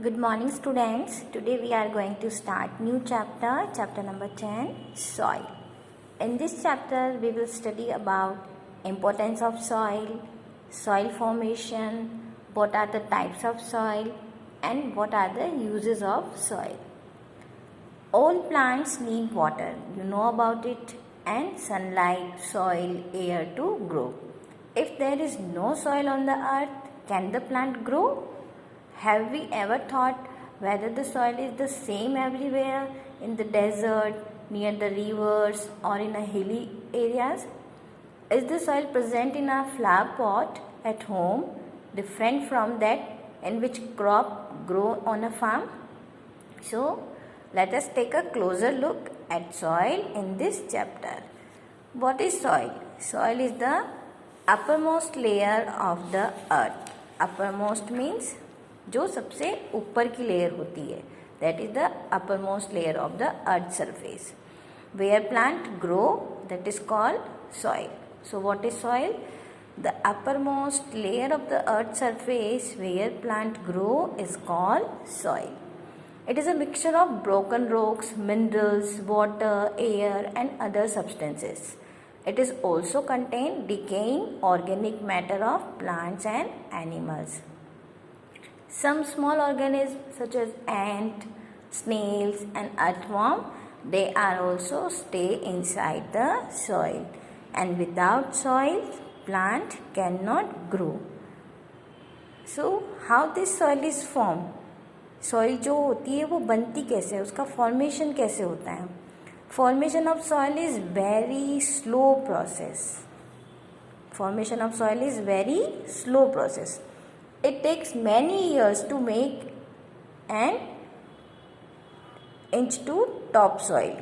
Good morning students. Today we are going to start new chapter number 10, soil. In this chapter we will study about importance of soil formation, what are the types of soil and what are the uses of soil. All plants need water, you know about it, and sunlight, soil, air to grow. If there is no soil on the earth, can the plant grow? Have we ever thought whether the soil is the same everywhere in the desert, near the rivers or in a hilly areas? Is the soil present in a flower pot at home different from that in which crop grow on a farm? So, let us take a closer look at soil in this chapter. What is soil? Soil is the uppermost layer of the earth. Uppermost means जो सबसे ऊपर की layer होती है, that is the uppermost layer of the earth surface. Where plant grow, that is called soil. So what is soil? The uppermost layer of the earth surface where plant grow is called soil. It is a mixture of broken rocks, minerals, water, air and other substances. It is also contain decaying organic matter of plants and animals. Some small organisms such as ant, snails and earthworm, they are also stay inside the soil, and without soil plant cannot grow. So how this soil is formed? Soil जो होती है वो बनती कैसे है, उसका formation कैसे होता है? Formation of soil is very slow process. Formation of soil is very slow process. It takes many years to make an inch to topsoil.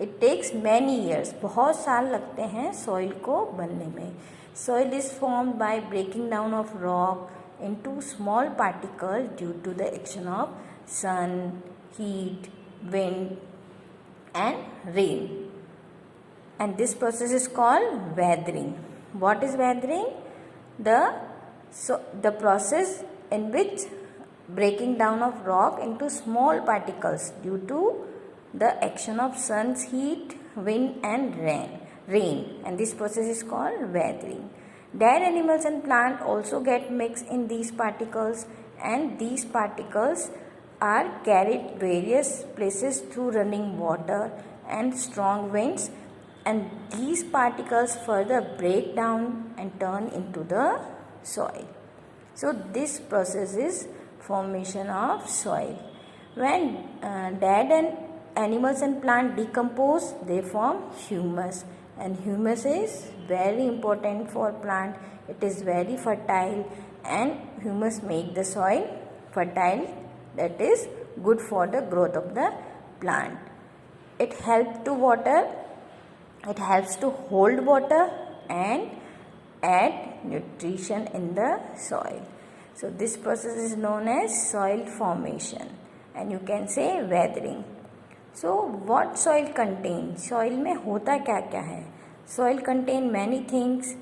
It takes many years. बहुत साल लगते हैं soil को बनने में. Soil is formed by breaking down of rock into small particles due to the action of sun, heat, wind and rain. And this process is called weathering. What is weathering? The process in which breaking down of rock into small particles due to the action of sun's heat, wind and rain. And this process is called weathering. Dead animals and plants also get mixed in these particles, and these particles are carried various places through running water and strong winds, and these particles further break down and turn into the soil. So this process is formation of soil. When dead animals and plants decompose, they form humus, and humus is very important for plant. It is very fertile, and humus make the soil fertile, that is good for the growth of the plant. It helps to water, it helps to hold water and add nutrition in the soil. So this process is known as soil formation, and you can say weathering. So what soil contains? Soil में होता क्या क्या है? Soil contain many things.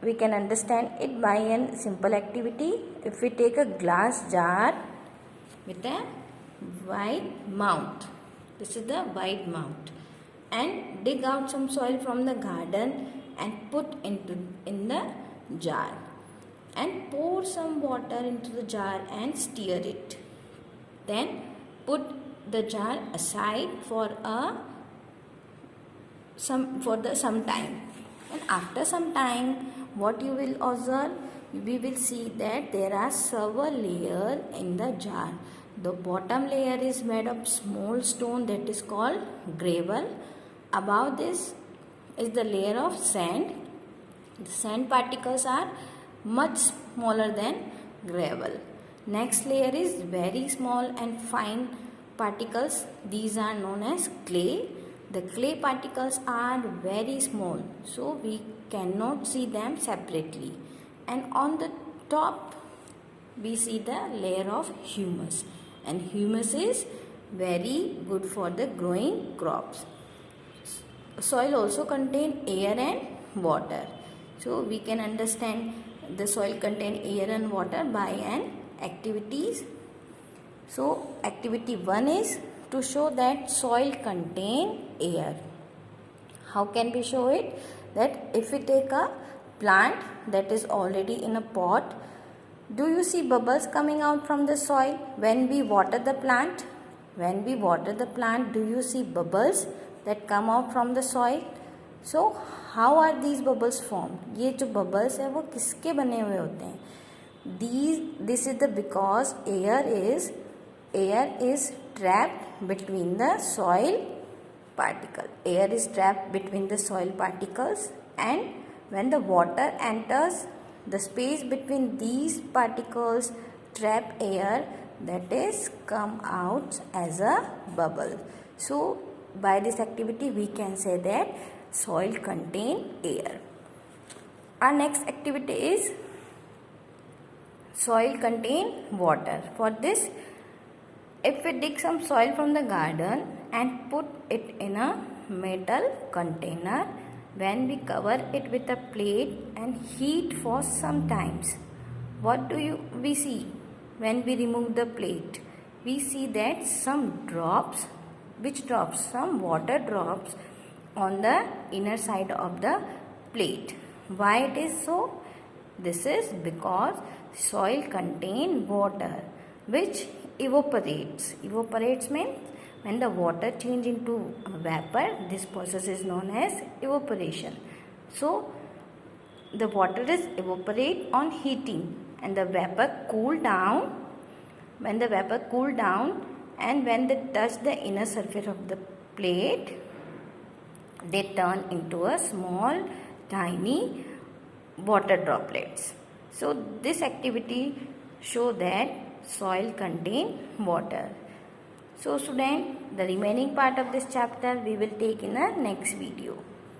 We can understand it by a simple activity. If we take a glass jar with a wide mouth, this is the wide mouth, and dig out some soil from the garden and put in the jar, and pour some water into the jar and stir it. Then put the jar aside for some time, and after some time what you will observe, we will see that there are several layers in the jar. The bottom layer is made of small stone, that is called gravel. Above this is the layer of sand. The sand particles are much smaller than gravel. Next layer is very small and fine particles. These are known as clay. The clay particles are very small, so we cannot see them separately. And on the top we see the layer of humus, and humus is very good for the growing crops. Soil also contains air and water. So we can understand the soil contain air and water by an activities So activity 1 is to show that soil contain air. How can we show it? That if we take a plant that is already in a pot, do you see bubbles coming out from the soil when we water the plant? When we water the plant, do you see bubbles that come out from the soil? So how are these bubbles formed? ये जो bubbles है वो किसके बने हुए होते हैं? This is the because air is trapped between the soil particle. Air is trapped between the soil particles, and when the water enters, the space between these particles trap air, that is come out as a bubble. So by this activity we can say that soil contain air. Our next activity is soil contain water. For this, if we dig some soil from the garden and put it in a metal container, when we cover it with a plate and heat for some times, what do we see? When we remove the plate, we see that some drops, some water drops on the inner side of the plate. Why it is so? This is because soil contain water which evaporates. Evaporates means when the water change into vapor, this process is known as evaporation. So the water is evaporate on heating and the vapor cool down. When the vapor cool down and when they touch the inner surface of the plate, they turn into a small tiny water droplets. So this activity show that soil contain water. So student, the remaining part of this chapter we will take in the next video.